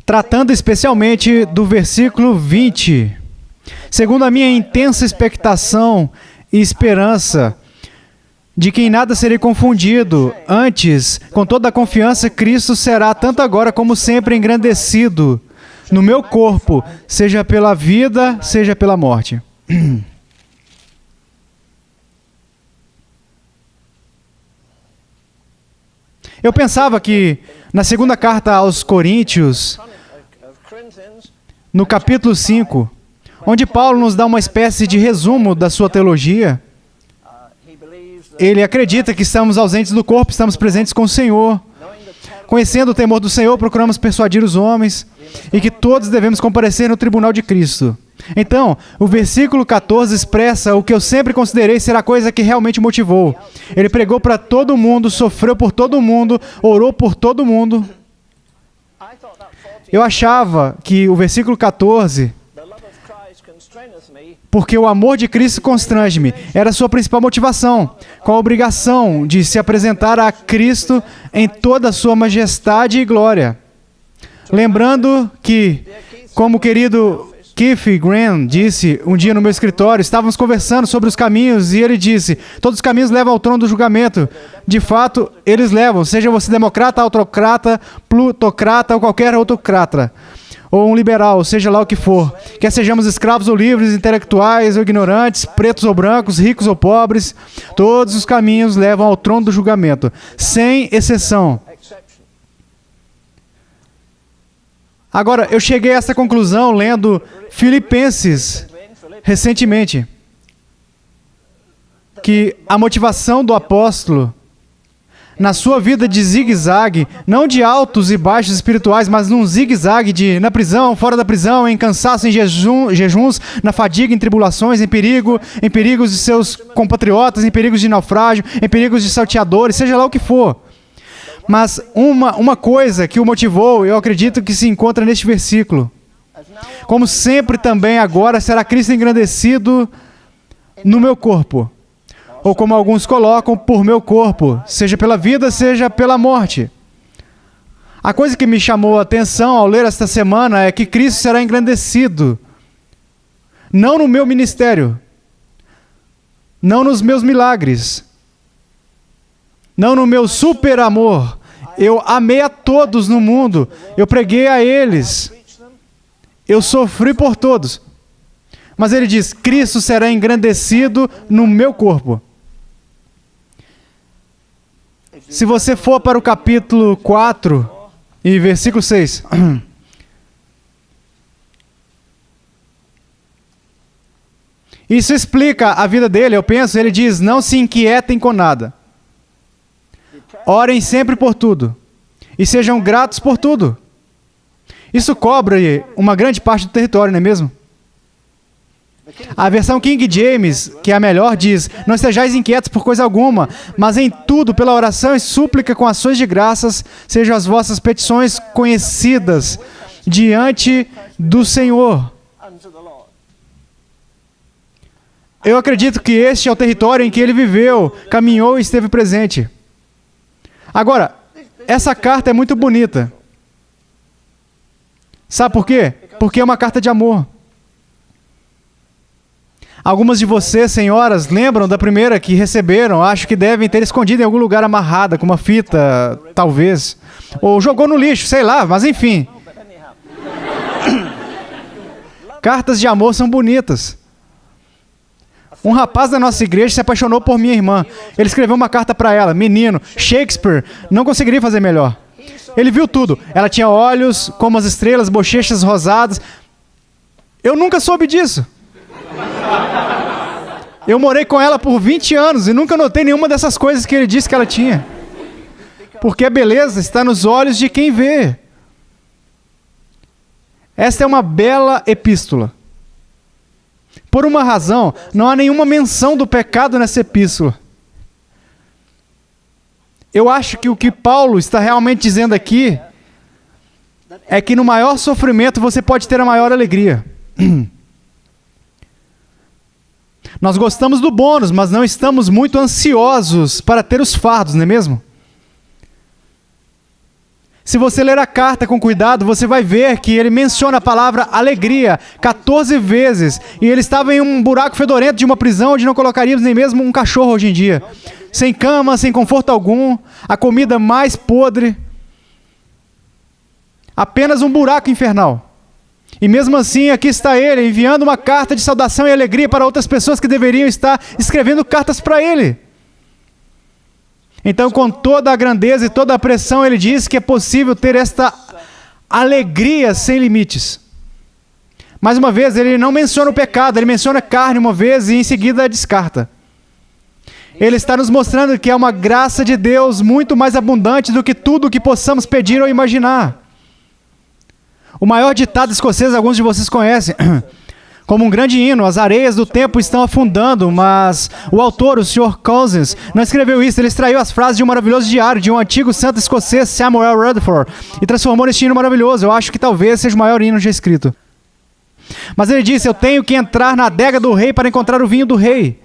tratando especialmente do versículo 20. Segundo a minha intensa expectação e esperança de que em nada serei confundido, antes, com toda a confiança, Cristo será, tanto agora como sempre, engrandecido no meu corpo, seja pela vida, seja pela morte. Eu pensava que na segunda carta aos Coríntios, no capítulo 5, onde Paulo nos dá uma espécie de resumo da sua teologia, ele acredita que estamos ausentes do corpo, estamos presentes com o Senhor. Conhecendo o temor do Senhor, procuramos persuadir os homens e que todos devemos comparecer no tribunal de Cristo. Então, o versículo 14 expressa o que eu sempre considerei ser a coisa que realmente motivou. Ele pregou para todo mundo, sofreu por todo mundo, orou por todo mundo. Eu achava que o versículo 14, porque o amor de Cristo constrange-me, era a sua principal motivação, com a obrigação de se apresentar a Cristo em toda a sua majestade e glória. Lembrando que, como o querido Keith Graham disse um dia no meu escritório, estávamos conversando sobre os caminhos e ele disse, todos os caminhos levam ao trono do julgamento. De fato, eles levam, seja você democrata, autocrata, plutocrata ou qualquer autocrata, ou um liberal, seja lá o que for, quer sejamos escravos ou livres, intelectuais ou ignorantes, pretos ou brancos, ricos ou pobres, todos os caminhos levam ao trono do julgamento, sem exceção. Agora, eu cheguei a essa conclusão lendo Filipenses recentemente, que a motivação do apóstolo na sua vida de zigue-zague, não de altos e baixos espirituais, mas num zigue-zague de na prisão, fora da prisão, em cansaço, em jejuns, na fadiga, em tribulações, em perigos de seus compatriotas, em perigos de naufrágio, em perigos de salteadores, seja lá o que for. Mas uma coisa que o motivou, eu acredito que se encontra neste versículo. Como sempre também agora será Cristo engrandecido no meu corpo. Ou como alguns colocam, por meu corpo, seja pela vida, seja pela morte. A coisa que me chamou a atenção ao ler esta semana é que Cristo será engrandecido. Não no meu ministério. Não nos meus milagres. Não no meu super amor. Eu amei a todos no mundo. Eu preguei a eles. Eu sofri por todos. Mas ele diz, Cristo será engrandecido no meu corpo. Se você for para o capítulo 4 e versículo 6. Isso explica a vida dele, eu penso. Ele diz, não se inquietem com nada. Orem sempre por tudo. E sejam gratos por tudo. Isso cobre uma grande parte do território, não é mesmo? A versão King James, que é a melhor, diz, não estejais inquietos por coisa alguma, mas em tudo, pela oração e súplica com ações de graças, sejam as vossas petições conhecidas diante do Senhor. Eu acredito que este é o território em que ele viveu, caminhou e esteve presente. Agora, essa carta é muito bonita. Sabe por quê? Porque é uma carta de amor. Algumas de vocês, senhoras, lembram da primeira que receberam? Acho que devem ter escondido em algum lugar amarrada, com uma fita, talvez. Ou jogou no lixo, sei lá, mas enfim. Cartas de amor são bonitas. Um rapaz da nossa igreja se apaixonou por minha irmã. Ele escreveu uma carta para ela. Menino, Shakespeare, não conseguiria fazer melhor. Ele viu tudo. Ela tinha olhos como as estrelas, bochechas rosadas. Eu nunca soube disso. Eu morei com ela por 20 anos e nunca notei nenhuma dessas coisas que ele disse que ela tinha. Porque a beleza está nos olhos de quem vê. Esta é uma bela epístola. Por uma razão, não há nenhuma menção do pecado nessa epístola. Eu acho que o que Paulo está realmente dizendo aqui é que no maior sofrimento você pode ter a maior alegria. Nós gostamos do bônus, mas não estamos muito ansiosos para ter os fardos, não é mesmo? Se você ler a carta com cuidado, você vai ver que ele menciona a palavra alegria 14 vezes. E ele estava em um buraco fedorento de uma prisão onde não colocaríamos nem mesmo um cachorro hoje em dia. Sem cama, sem conforto algum, a comida mais podre. Apenas um buraco infernal. E mesmo assim, aqui está ele, enviando uma carta de saudação e alegria para outras pessoas que deveriam estar escrevendo cartas para ele. Então, com toda a grandeza e toda a pressão, ele diz que é possível ter esta alegria sem limites. Mais uma vez, ele não menciona o pecado, ele menciona a carne uma vez e em seguida descarta. Ele está nos mostrando que é uma graça de Deus muito mais abundante do que tudo o que possamos pedir ou imaginar. O maior ditado escocês, alguns de vocês conhecem, como um grande hino, as areias do tempo estão afundando, mas o autor, o Sr. Cousins, não escreveu isso, ele extraiu as frases de um maravilhoso diário de um antigo santo escocês, Samuel Rutherford, e transformou neste hino maravilhoso. Eu acho que talvez seja o maior hino já escrito. Mas ele disse, eu tenho que entrar na adega do rei para encontrar o vinho do rei.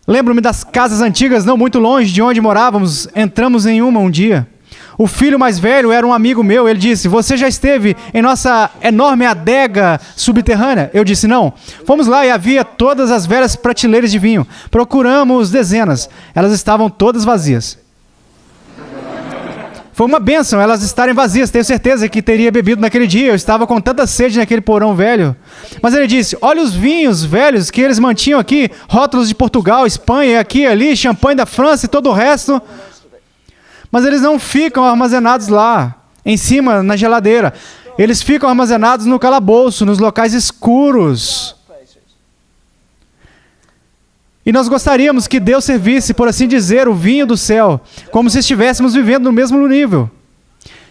Lembro-me das casas antigas, não muito longe de onde morávamos, entramos em uma um dia. O filho mais velho era um amigo meu, ele disse, você já esteve em nossa enorme adega subterrânea? Eu disse, não. Fomos lá e havia todas as velhas prateleiras de vinho. Procuramos dezenas, elas estavam todas vazias. Foi uma bênção elas estarem vazias, tenho certeza que teria bebido naquele dia, eu estava com tanta sede naquele porão velho. Mas ele disse, olha os vinhos velhos que eles mantinham aqui, rótulos de Portugal, Espanha, aqui e ali, champanhe da França e todo o resto. Mas eles não ficam armazenados lá, em cima, na geladeira. Eles ficam armazenados no calabouço, nos locais escuros. E nós gostaríamos que Deus servisse, por assim dizer, o vinho do céu, como se estivéssemos vivendo no mesmo nível,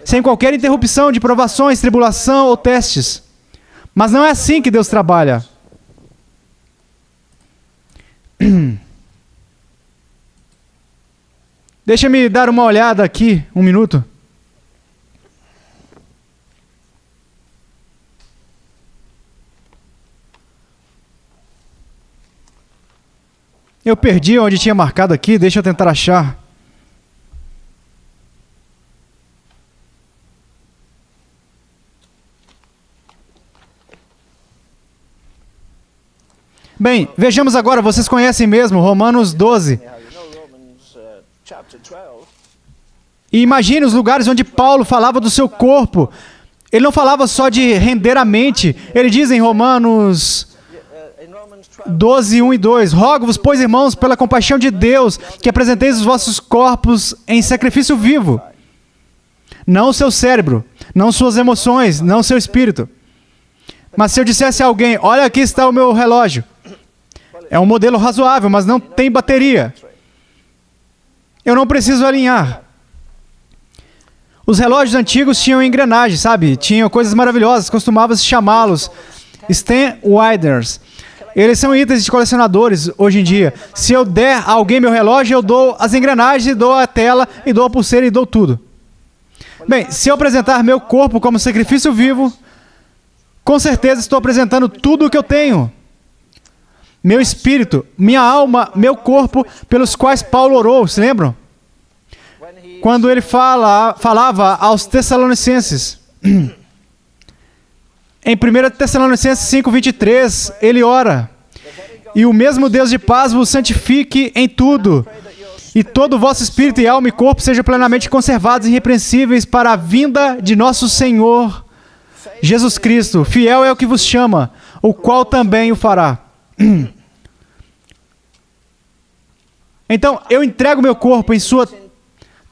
sem qualquer interrupção de provações, tribulação ou testes. Mas não é assim que Deus trabalha. Deixa-me dar uma olhada aqui, um minuto. Eu perdi onde tinha marcado aqui, deixa eu tentar achar. Bem, vejamos agora, vocês conhecem mesmo, Romanos 12. E imagine os lugares onde Paulo falava do seu corpo. Ele não falava só de render a mente. Ele diz em Romanos 12, 1 e 2, rogo-vos, pois, irmãos, pela compaixão de Deus, que apresenteis os vossos corpos em sacrifício vivo. Não o seu cérebro, não suas emoções, não o seu espírito. Mas se eu dissesse a alguém, olha, aqui está o meu relógio. É um modelo razoável, mas não tem bateria. Eu não preciso alinhar. Os relógios antigos tinham engrenagens, sabe? Tinham coisas maravilhosas, costumava-se chamá-los Stan Widers. Eles são itens de colecionadores hoje em dia. Se eu der a alguém meu relógio, eu dou as engrenagens, dou a tela, e dou a pulseira e dou tudo. Bem, se eu apresentar meu corpo como sacrifício vivo, com certeza estou apresentando tudo o que eu tenho. Meu espírito, minha alma, meu corpo, pelos quais Paulo orou, se lembram? Quando ele falava aos Tessalonicenses. Em 1 Tessalonicenses 5:23, ele ora, e o mesmo Deus de paz vos santifique em tudo, e todo o vosso espírito e alma e corpo sejam plenamente conservados e irrepreensíveis para a vinda de nosso Senhor Jesus Cristo. Fiel é o que vos chama, o qual também o fará. Então, eu entrego meu corpo em sua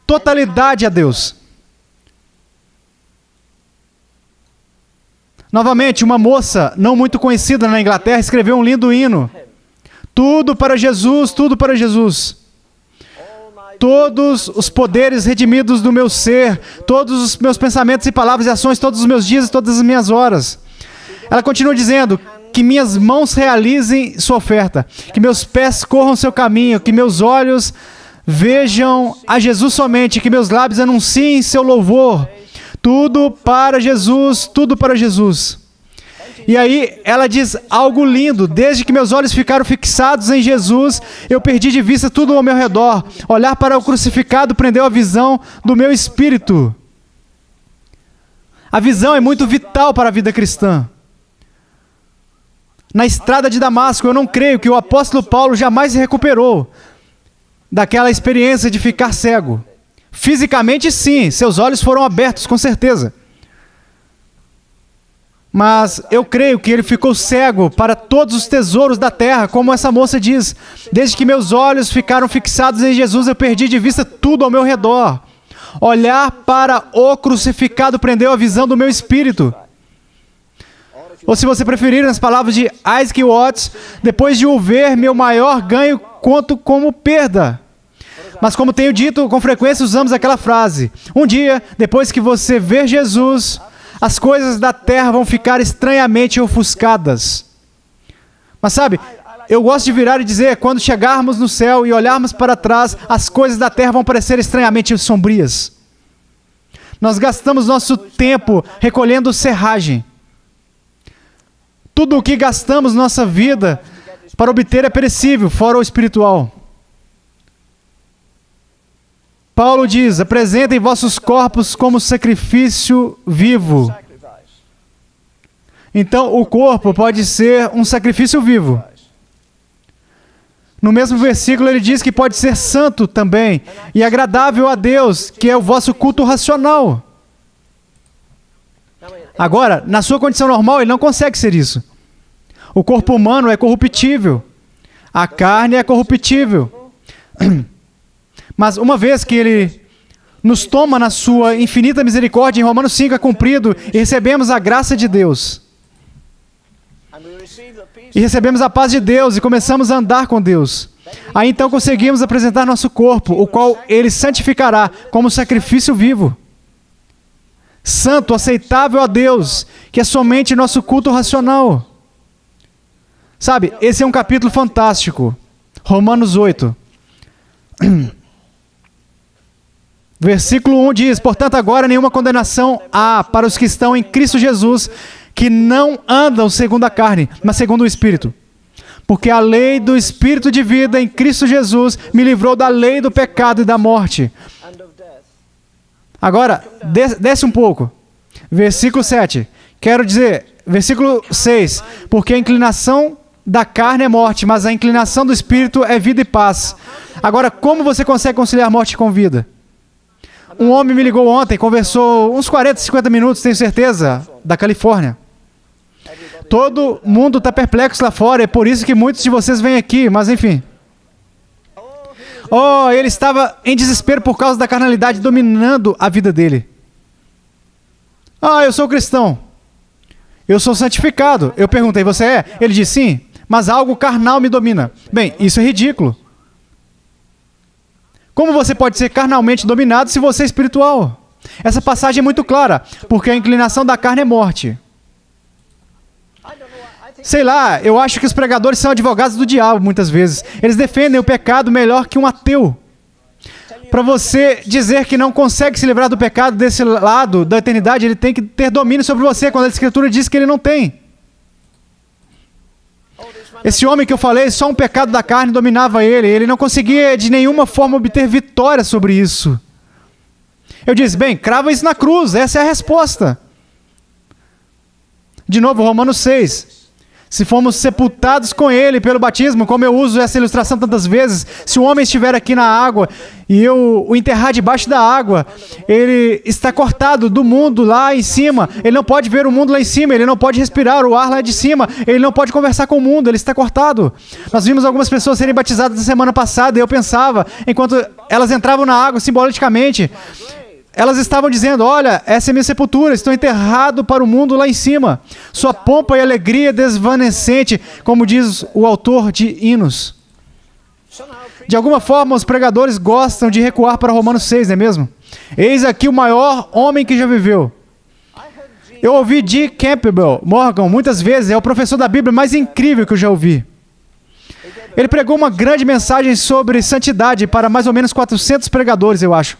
totalidade a Deus. Novamente, uma moça não muito conhecida na Inglaterra escreveu um lindo hino. Tudo para Jesus, tudo para Jesus. Todos os poderes redimidos do meu ser, todos os meus pensamentos e palavras e ações, todos os meus dias e todas as minhas horas. Ela continua dizendo, que minhas mãos realizem sua oferta, que meus pés corram seu caminho, que meus olhos vejam a Jesus somente, que meus lábios anunciem seu louvor. Tudo para Jesus, tudo para Jesus. E aí ela diz algo lindo: desde que meus olhos ficaram fixados em Jesus, eu perdi de vista tudo ao meu redor. Olhar para o crucificado prendeu a visão do meu espírito. A visão é muito vital para a vida cristã. Na estrada de Damasco, eu não creio que o apóstolo Paulo jamais se recuperou daquela experiência de ficar cego. Fisicamente, sim, seus olhos foram abertos, com certeza. Mas eu creio que ele ficou cego para todos os tesouros da terra, como essa moça diz. Desde que meus olhos ficaram fixados em Jesus, eu perdi de vista tudo ao meu redor. Olhar para o crucificado prendeu a visão do meu espírito. Ou se você preferir, nas palavras de Isaac Watts, depois de o ver, meu maior ganho conto como perda. Mas como tenho dito, com frequência usamos aquela frase: um dia, depois que você ver Jesus, as coisas da terra vão ficar estranhamente ofuscadas. Mas sabe, eu gosto de virar e dizer, quando chegarmos no céu e olharmos para trás, as coisas da terra vão parecer estranhamente sombrias. Nós gastamos nosso tempo recolhendo serragem. Tudo o que gastamos nossa vida para obter é perecível, fora o espiritual. Paulo diz: apresentem vossos corpos como sacrifício vivo. Então, o corpo pode ser um sacrifício vivo. No mesmo versículo, ele diz que pode ser santo também e agradável a Deus, que é o vosso culto racional. Agora, na sua condição normal, ele não consegue ser isso. O corpo humano é corruptível. A carne é corruptível. Mas uma vez que ele nos toma na sua infinita misericórdia, em Romanos 5 é cumprido, e recebemos a graça de Deus. E recebemos a paz de Deus e começamos a andar com Deus. Aí então conseguimos apresentar nosso corpo, o qual Ele santificará como sacrifício vivo. Santo, aceitável a Deus, que é somente nosso culto racional. Sabe, esse é um capítulo fantástico. Romanos 8. Versículo 1 diz: portanto agora nenhuma condenação há para os que estão em Cristo Jesus, que não andam segundo a carne, mas segundo o Espírito. Porque a lei do Espírito de vida em Cristo Jesus me livrou da lei do pecado e da morte. Agora, desce um pouco. Versículo 7. Quero dizer, versículo 6. Porque a inclinação da carne é morte, mas a inclinação do Espírito é vida e paz. Agora, como você consegue conciliar morte com vida? Um homem me ligou ontem, conversou uns 40, 50 minutos, tenho certeza, da Califórnia. Todo mundo está perplexo lá fora, é por isso que muitos de vocês vêm aqui, mas enfim. Oh, ele estava em desespero por causa da carnalidade dominando a vida dele. Ah, eu sou cristão. Eu sou santificado. Eu perguntei, você é? Ele disse, sim, mas algo carnal me domina. Bem, isso é ridículo. Como você pode ser carnalmente dominado se você é espiritual? Essa passagem é muito clara, porque a inclinação da carne é morte. Sei lá, eu acho que os pregadores são advogados do diabo muitas vezes. Eles defendem o pecado melhor que um ateu. Para você dizer que não consegue se livrar do pecado desse lado da eternidade, ele tem que ter domínio sobre você, quando a Escritura diz que ele não tem. Esse homem que eu falei, só um pecado da carne dominava ele. Ele não conseguia de nenhuma forma obter vitória sobre isso. Eu disse, bem, crava isso na cruz, essa é a resposta. De novo, Romanos 6. Se fomos sepultados com ele pelo batismo, como eu uso essa ilustração tantas vezes, se o homem estiver aqui na água e eu o enterrar debaixo da água, ele está cortado do mundo lá em cima, ele não pode ver o mundo lá em cima, ele não pode respirar o ar lá de cima, ele não pode conversar com o mundo, ele está cortado. Nós vimos algumas pessoas serem batizadas na semana passada e eu pensava, enquanto elas entravam na água simbolicamente, elas estavam dizendo, olha, essa é minha sepultura, estou enterrado para o mundo lá em cima. Sua pompa e alegria desvanecente, como diz o autor de hinos. De alguma forma, os pregadores gostam de recuar para Romanos 6, não é mesmo? Eis aqui o maior homem que já viveu. Eu ouvi G. Campbell Morgan muitas vezes, é o professor da Bíblia mais incrível que eu já ouvi. Ele pregou uma grande mensagem sobre santidade para mais ou menos 400 pregadores, eu acho.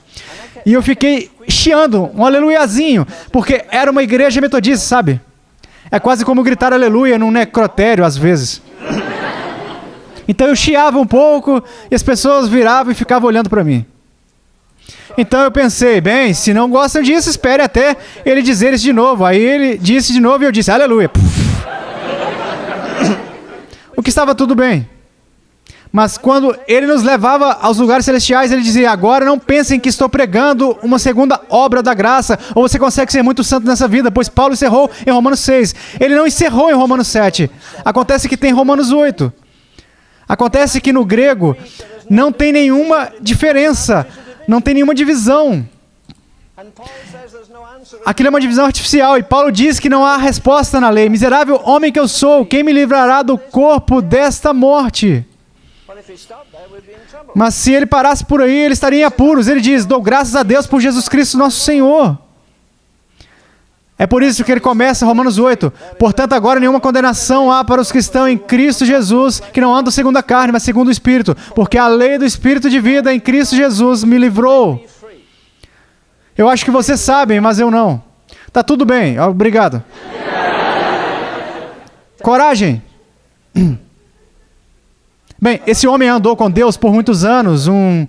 E eu fiquei chiando, um aleluiazinho, porque era uma igreja metodista, sabe? É quase como gritar aleluia num necrotério, às vezes. Então eu chiava um pouco e as pessoas viravam e ficavam olhando para mim. Então eu pensei, bem, se não gostam disso, espere até ele dizer isso de novo. Aí ele disse de novo e eu disse, aleluia. O que estava tudo bem. Mas quando ele nos levava aos lugares celestiais, ele dizia, agora não pensem que estou pregando uma segunda obra da graça, ou você consegue ser muito santo nessa vida, pois Paulo encerrou em Romanos 6. Ele não encerrou em Romanos 7. Acontece que tem Romanos 8. Acontece que no grego não tem nenhuma diferença, não tem nenhuma divisão. Aquilo é uma divisão artificial, e Paulo diz que não há resposta na lei. Miserável homem que eu sou, quem me livrará do corpo desta morte? Mas se ele parasse por aí, ele estaria em apuros. Ele diz, dou graças a Deus por Jesus Cristo nosso Senhor. É por isso que ele começa Romanos 8. Portanto, agora nenhuma condenação há para os que estão em Cristo Jesus, que não andam segundo a carne, mas segundo o Espírito. Porque a lei do Espírito de vida em Cristo Jesus me livrou. Eu acho que vocês sabem, mas eu não. Tá tudo bem, obrigado. Coragem. Bem, esse homem andou com Deus por muitos anos, um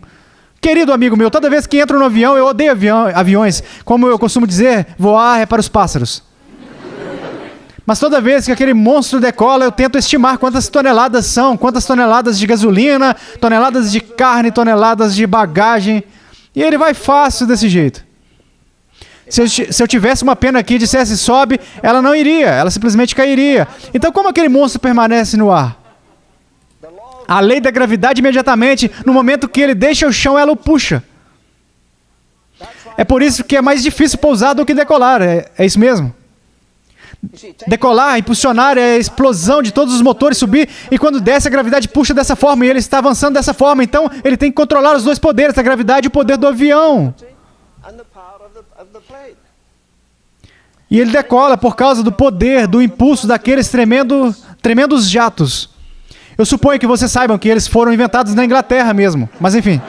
querido amigo meu. Toda vez que entro no avião, eu odeio aviões. Como eu costumo dizer, voar é para os pássaros. Mas toda vez que aquele monstro decola, eu tento estimar quantas toneladas são, quantas toneladas de gasolina, toneladas de carne, toneladas de bagagem. E ele vai fácil desse jeito. Se eu tivesse uma pena aqui e dissesse sobe, ela não iria, ela simplesmente cairia. Então como aquele monstro permanece no ar? A lei da gravidade imediatamente, no momento que ele deixa o chão, ela o puxa. É por isso que é mais difícil pousar do que decolar, é isso mesmo. Decolar, impulsionar é a explosão de todos os motores, subir, e quando desce a gravidade puxa dessa forma, e ele está avançando dessa forma, então ele tem que controlar os dois poderes, a gravidade e o poder do avião. E ele decola por causa do poder, do impulso daqueles tremendos jatos. Eu suponho que vocês saibam que eles foram inventados na Inglaterra mesmo, mas enfim.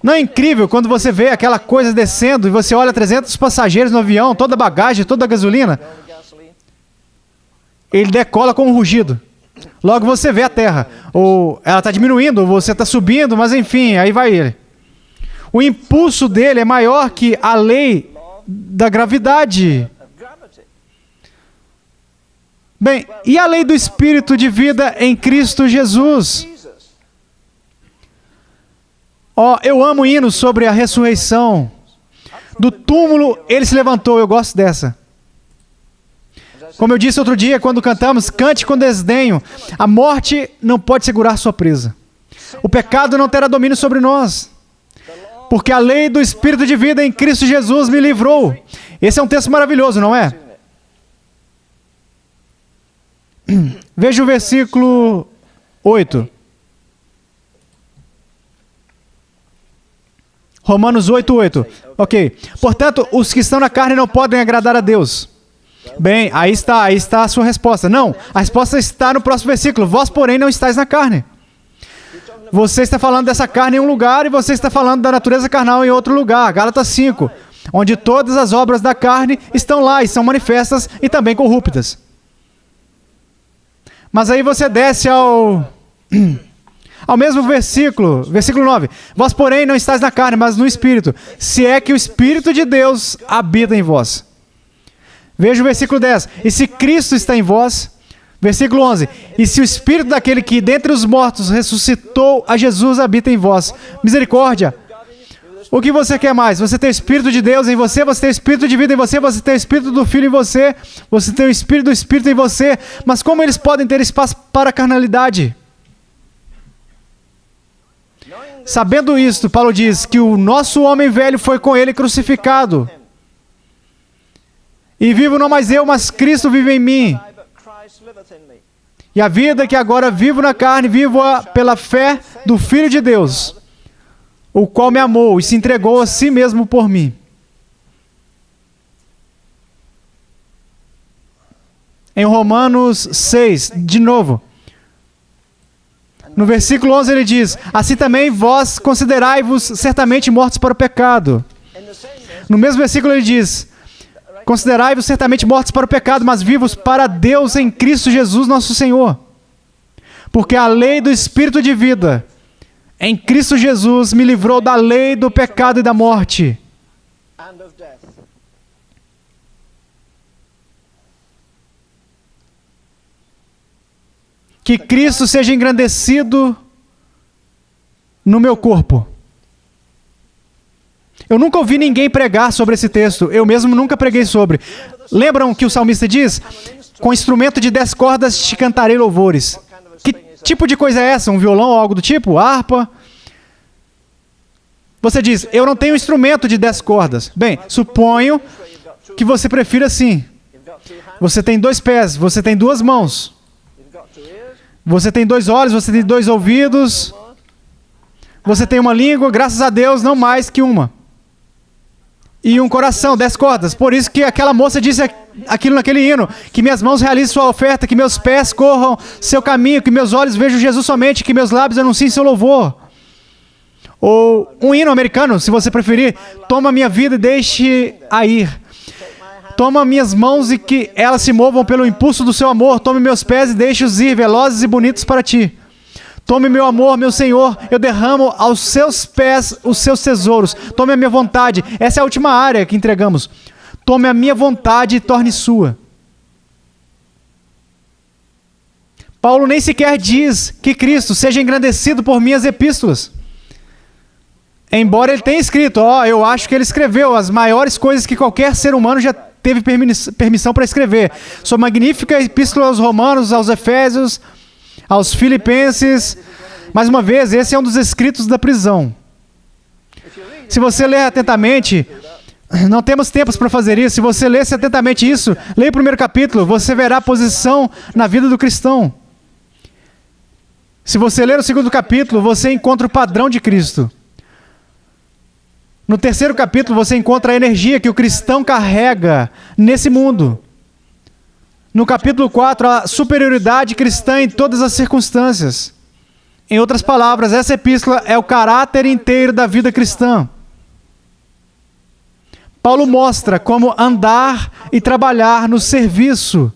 Não é incrível quando você vê aquela coisa descendo e você olha 300 passageiros no avião, toda a bagagem, toda a gasolina? Ele decola com um rugido. Logo você vê a terra. Ou ela está diminuindo, ou você está subindo, mas enfim, aí vai ele. O impulso dele é maior que a lei da gravidade. Bem, e a lei do Espírito de vida em Cristo Jesus? Eu amo hinos sobre a ressurreição. Do túmulo ele se levantou, eu gosto dessa. Como eu disse outro dia, quando cantamos, cante com desdenho. A morte não pode segurar sua presa. O pecado não terá domínio sobre nós. Porque a lei do Espírito de vida em Cristo Jesus me livrou. Esse é um texto maravilhoso, não é? Veja o versículo 8. Romanos 8:8. Ok. Portanto, os que estão na carne não podem agradar a Deus. Bem, aí está a sua resposta. Não, a resposta está no próximo versículo. Vós, porém, não estáis na carne. Você está falando dessa carne em um lugar e você está falando da natureza carnal em outro lugar. Gálatas 5, onde todas as obras da carne estão lá e são manifestas e também corruptas. Mas aí você desce ao mesmo versículo, versículo 9. Vós, porém, não estáis na carne, mas no Espírito, se é que o Espírito de Deus habita em vós. Veja o versículo 10. E se Cristo está em vós, versículo 11. E se o Espírito daquele que dentre os mortos ressuscitou a Jesus habita em vós. Misericórdia. O que você quer mais? Você tem o Espírito de Deus em você, você tem o Espírito de vida em você, você tem o Espírito do Filho em você, você tem o Espírito do Espírito em você. Mas como eles podem ter espaço para a carnalidade? Sabendo isto, Paulo diz que o nosso homem velho foi com ele crucificado. E vivo não mais eu, mas Cristo vive em mim. E a vida que agora vivo na carne, vivo-a pela fé do Filho de Deus, o qual me amou e se entregou a si mesmo por mim. Em Romanos 6, de novo. No versículo 11 ele diz, assim também vós considerai-vos certamente mortos para o pecado. No mesmo versículo ele diz: considerai-vos certamente mortos para o pecado, mas vivos para Deus em Cristo Jesus nosso Senhor. Porque a lei do Espírito de vida em Cristo Jesus me livrou da lei do pecado e da morte. Que Cristo seja engrandecido no meu corpo. Eu nunca ouvi ninguém pregar sobre esse texto. Eu mesmo nunca preguei sobre. Lembram que o salmista diz? Com instrumento de 10 cordas te cantarei louvores. Que tipo de coisa é essa? Um violão ou algo do tipo? Harpa? Você diz, eu não tenho instrumento de 10 cordas. Bem, suponho que você prefira assim. Você tem 2 pés, você tem 2 mãos. Você tem 2 olhos, você tem 2 ouvidos. Você tem uma língua, graças a Deus, não mais que uma. E um coração, 10 cordas. Por isso que aquela moça disse aquilo naquele hino. Que minhas mãos realizem sua oferta, que meus pés corram seu caminho, que meus olhos vejam Jesus somente, que meus lábios anunciem seu louvor. Ou um hino americano, se você preferir. Toma minha vida e deixe-a ir. Toma minhas mãos e que elas se movam pelo impulso do seu amor. Tome meus pés e deixe-os ir velozes e bonitos para ti. Tome meu amor, meu Senhor, eu derramo aos seus pés os seus tesouros. Tome a minha vontade. Essa é a última área que entregamos. Tome a minha vontade e torne sua. Paulo nem sequer diz que Cristo seja engrandecido por minhas epístolas. Embora ele tenha escrito, eu acho que ele escreveu as maiores coisas que qualquer ser humano já teve permissão para escrever. Sua magnífica epístola aos Romanos, aos Efésios, aos Filipenses. Mais uma vez, esse é um dos escritos da prisão. Se você ler atentamente, não temos tempos para fazer isso. Se você ler atentamente isso, leia o primeiro capítulo, você verá a posição na vida do cristão. Se você ler o segundo capítulo, você encontra o padrão de Cristo. No terceiro capítulo, você encontra a energia que o cristão carrega nesse mundo. No capítulo 4, a superioridade cristã em todas as circunstâncias. Em outras palavras, essa epístola é o caráter inteiro da vida cristã. Paulo mostra como andar e trabalhar no serviço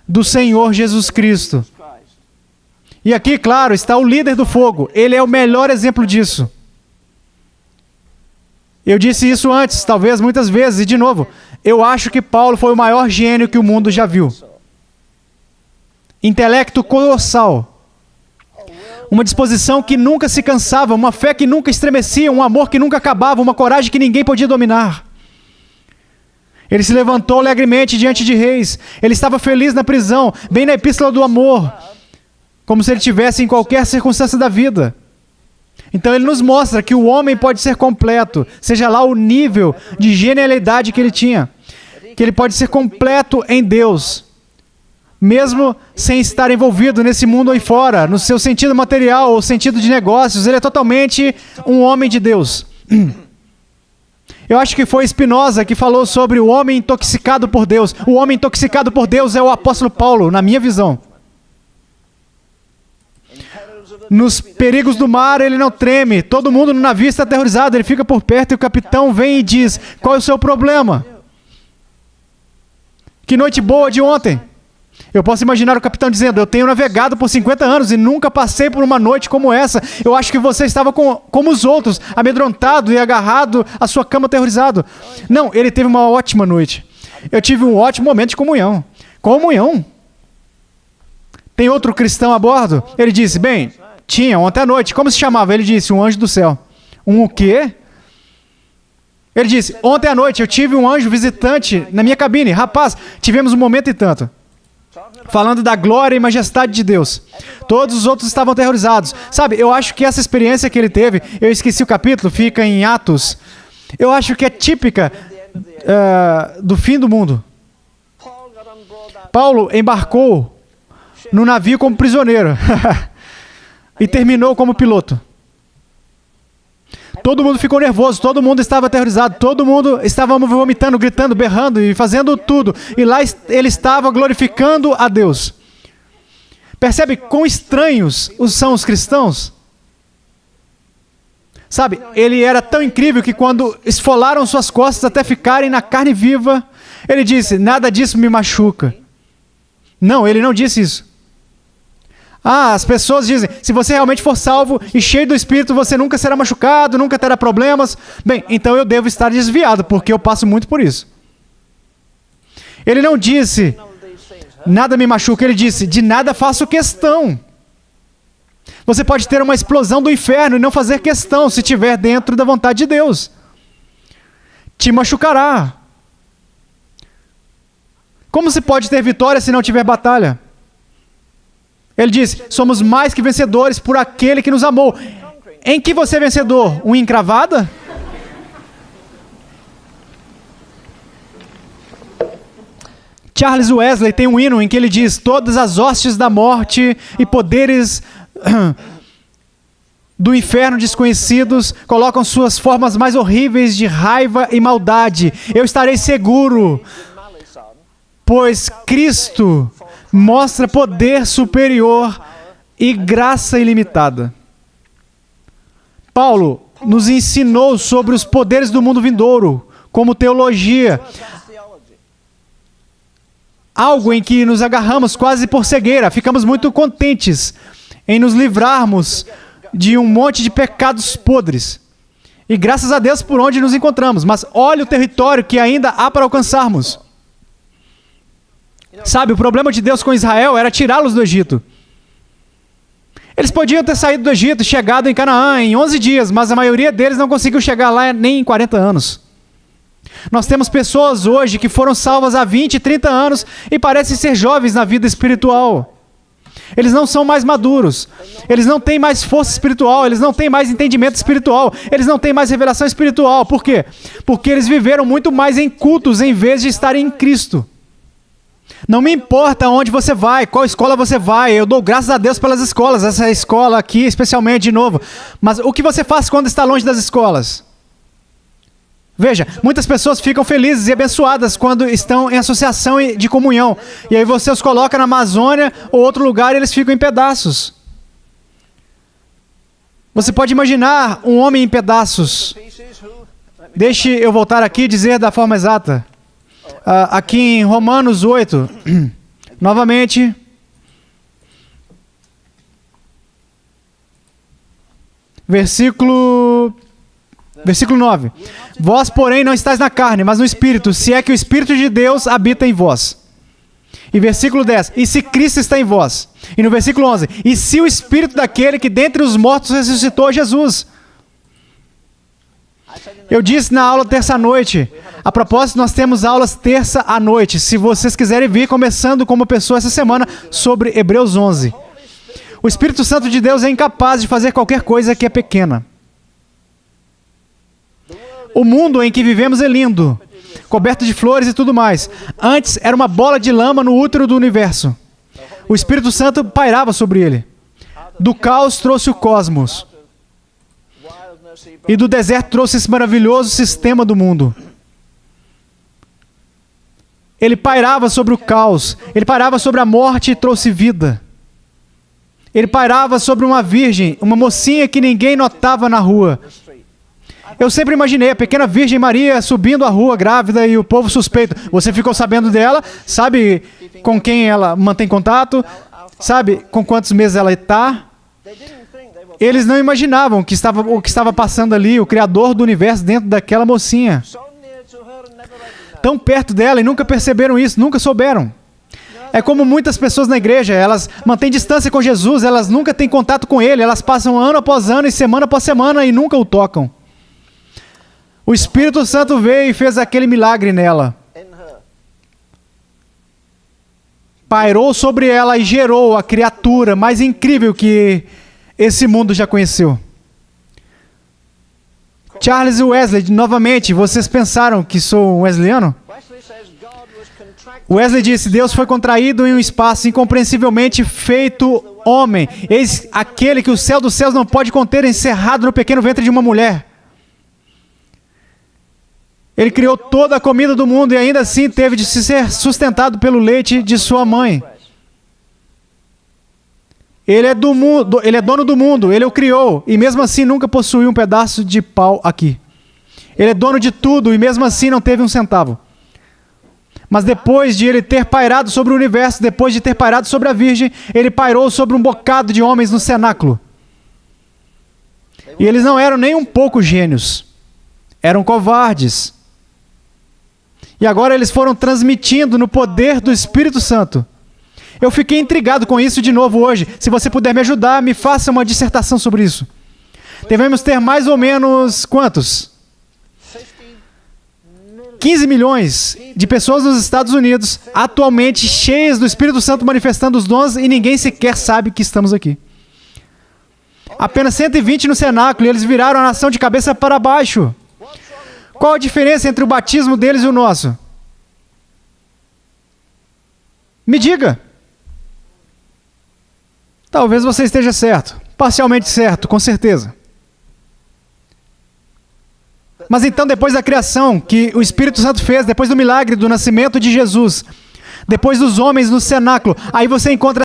do Senhor Jesus Cristo. E aqui, claro, está o líder do fogo. Ele é o melhor exemplo disso. Eu disse isso antes, talvez muitas vezes, e de novo, eu acho que Paulo foi o maior gênio que o mundo já viu. Intelecto colossal. Uma disposição que nunca se cansava, uma fé que nunca estremecia, um amor que nunca acabava, uma coragem que ninguém podia dominar. Ele se levantou alegremente diante de reis. Ele estava feliz na prisão, bem na epístola do amor, como se ele estivesse em qualquer circunstância da vida. Então ele nos mostra que o homem pode ser completo, seja lá o nível de genialidade que ele tinha, que ele pode ser completo em Deus, mesmo sem estar envolvido nesse mundo aí fora, no seu sentido material ou sentido de negócios. Ele é totalmente um homem de Deus. Eu acho que foi Spinoza que falou sobre o homem intoxicado por Deus. O homem intoxicado por Deus é o apóstolo Paulo, na minha visão. Nos perigos do mar, ele não treme. Todo mundo no navio está aterrorizado. Ele fica por perto e o capitão vem e diz: qual é o seu problema? Que noite boa de ontem. Eu posso imaginar o capitão dizendo: eu tenho navegado por 50 anos e nunca passei por uma noite como essa. Eu acho que você estava como os outros, amedrontado e agarrado à sua cama aterrorizado. Não, ele teve uma ótima noite. Eu tive um ótimo momento de comunhão. Comunhão? Tem outro cristão a bordo? Ele disse: bem, tinha ontem à noite. Como se chamava? Ele disse: um anjo do céu. Um o quê? Ele disse: ontem à noite eu tive um anjo visitante na minha cabine. Rapaz, tivemos um momento e tanto. Falando da glória e majestade de Deus. Todos os outros estavam aterrorizados. Sabe, eu acho que essa experiência que ele teve, eu esqueci o capítulo, fica em Atos. Eu acho que é típica do fim do mundo. Paulo embarcou no navio como prisioneiro e terminou como piloto. Todo mundo ficou nervoso, todo mundo estava aterrorizado, todo mundo estava vomitando, gritando, berrando e fazendo tudo. E lá ele estava glorificando a Deus. Percebe quão estranhos são os cristãos? Sabe, ele era tão incrível que quando esfolaram suas costas até ficarem na carne viva, ele disse, nada disso me machuca. Não, ele não disse isso. As pessoas dizem, se você realmente for salvo e cheio do Espírito, você nunca será machucado, nunca terá problemas. Bem, então eu devo estar desviado, porque eu passo muito por isso. Ele não disse, nada me machuca, ele disse, de nada faço questão. Você pode ter uma explosão do inferno e não fazer questão, se estiver dentro da vontade de Deus. Te machucará. Como se pode ter vitória se não tiver batalha? Ele diz, somos mais que vencedores por aquele que nos amou. Em que você é vencedor? Unha encravada? Charles Wesley tem um hino em que ele diz, todas as hostes da morte e poderes do inferno desconhecidos colocam suas formas mais horríveis de raiva e maldade. Eu estarei seguro, pois Cristo mostra poder superior e graça ilimitada. Paulo nos ensinou sobre os poderes do mundo vindouro, como teologia. Algo em que nos agarramos quase por cegueira. Ficamos muito contentes em nos livrarmos de um monte de pecados podres. E graças a Deus por onde nos encontramos. Mas olha o território que ainda há para alcançarmos. Sabe, o problema de Deus com Israel era tirá-los do Egito. Eles podiam ter saído do Egito, chegado em Canaã em 11 dias, mas a maioria deles não conseguiu chegar lá nem em 40 anos. Nós temos pessoas hoje que foram salvas há 20, 30 anos e parecem ser jovens na vida espiritual. Eles não são mais maduros. Eles não têm mais força espiritual. Eles não têm mais entendimento espiritual. Eles não têm mais revelação espiritual. Por quê? Porque eles viveram muito mais em cultos em vez de estarem em Cristo. Não me importa onde você vai, qual escola você vai, eu dou graças a Deus pelas escolas, essa escola aqui especialmente de novo. Mas o que você faz quando está longe das escolas? Veja, muitas pessoas ficam felizes e abençoadas quando estão em associação de comunhão. E aí você os coloca na Amazônia ou outro lugar e eles ficam em pedaços. Você pode imaginar um homem em pedaços. Deixe eu voltar aqui e dizer da forma exata. Aqui em Romanos 8, novamente, versículo 9. Vós, porém, não estáis na carne, mas no Espírito, se é que o Espírito de Deus habita em vós. E versículo 10, e se Cristo está em vós. E no versículo 11, e se o Espírito daquele que dentre os mortos ressuscitou Jesus. Eu disse na aula terça-noite, a propósito, nós temos aulas terça à noite, se vocês quiserem vir, começando como pessoa essa semana, sobre Hebreus 11. O Espírito Santo de Deus é incapaz de fazer qualquer coisa que é pequena. O mundo em que vivemos é lindo, coberto de flores e tudo mais. Antes era uma bola de lama no útero do universo. O Espírito Santo pairava sobre ele. Do caos trouxe o cosmos. E do deserto trouxe esse maravilhoso sistema do mundo. Ele pairava sobre o caos. Ele pairava sobre a morte e trouxe vida. Ele pairava sobre uma virgem, uma mocinha que ninguém notava na rua. Eu sempre imaginei a pequena Virgem Maria subindo a rua grávida e o povo suspeito. Você ficou sabendo dela? Sabe com quem ela mantém contato? Sabe com quantos meses ela está? Eles não imaginavam o que estava passando ali, o Criador do universo dentro daquela mocinha. Tão perto dela e nunca perceberam isso, nunca souberam. É como muitas pessoas na igreja, elas mantêm distância com Jesus, elas nunca têm contato com Ele, elas passam ano após ano e semana após semana e nunca o tocam. O Espírito Santo veio e fez aquele milagre nela. Pairou sobre ela e gerou a criatura mais incrível que esse mundo já conheceu. Charles Wesley, novamente, vocês pensaram que sou um wesleyano? Wesley disse, Deus foi contraído em um espaço incompreensivelmente feito homem. Eis aquele que o céu dos céus não pode conter, encerrado no pequeno ventre de uma mulher. Ele criou toda a comida do mundo e ainda assim teve de ser sustentado pelo leite de sua mãe. Ele é do mundo, ele é dono do mundo, ele o criou, e mesmo assim nunca possuiu um pedaço de pau aqui. Ele é dono de tudo, e mesmo assim não teve um centavo. Mas depois de ele ter pairado sobre o universo, depois de ter pairado sobre a Virgem, ele pairou sobre um bocado de homens no cenáculo. E eles não eram nem um pouco gênios. Eram covardes. E agora eles foram transmitindo no poder do Espírito Santo. Eu fiquei intrigado com isso de novo hoje. Se você puder me ajudar, me faça uma dissertação sobre isso. Devemos ter mais ou menos quantos? 15 milhões de pessoas nos Estados Unidos, atualmente cheias do Espírito Santo manifestando os dons, e ninguém sequer sabe que estamos aqui. Apenas 120 no cenáculo, e eles viraram a nação de cabeça para baixo. Qual a diferença entre o batismo deles e o nosso? Me diga. Talvez você esteja certo. Parcialmente certo, com certeza. Mas então, depois da criação que o Espírito Santo fez, depois do milagre do nascimento de Jesus, depois dos homens no cenáculo, aí você encontra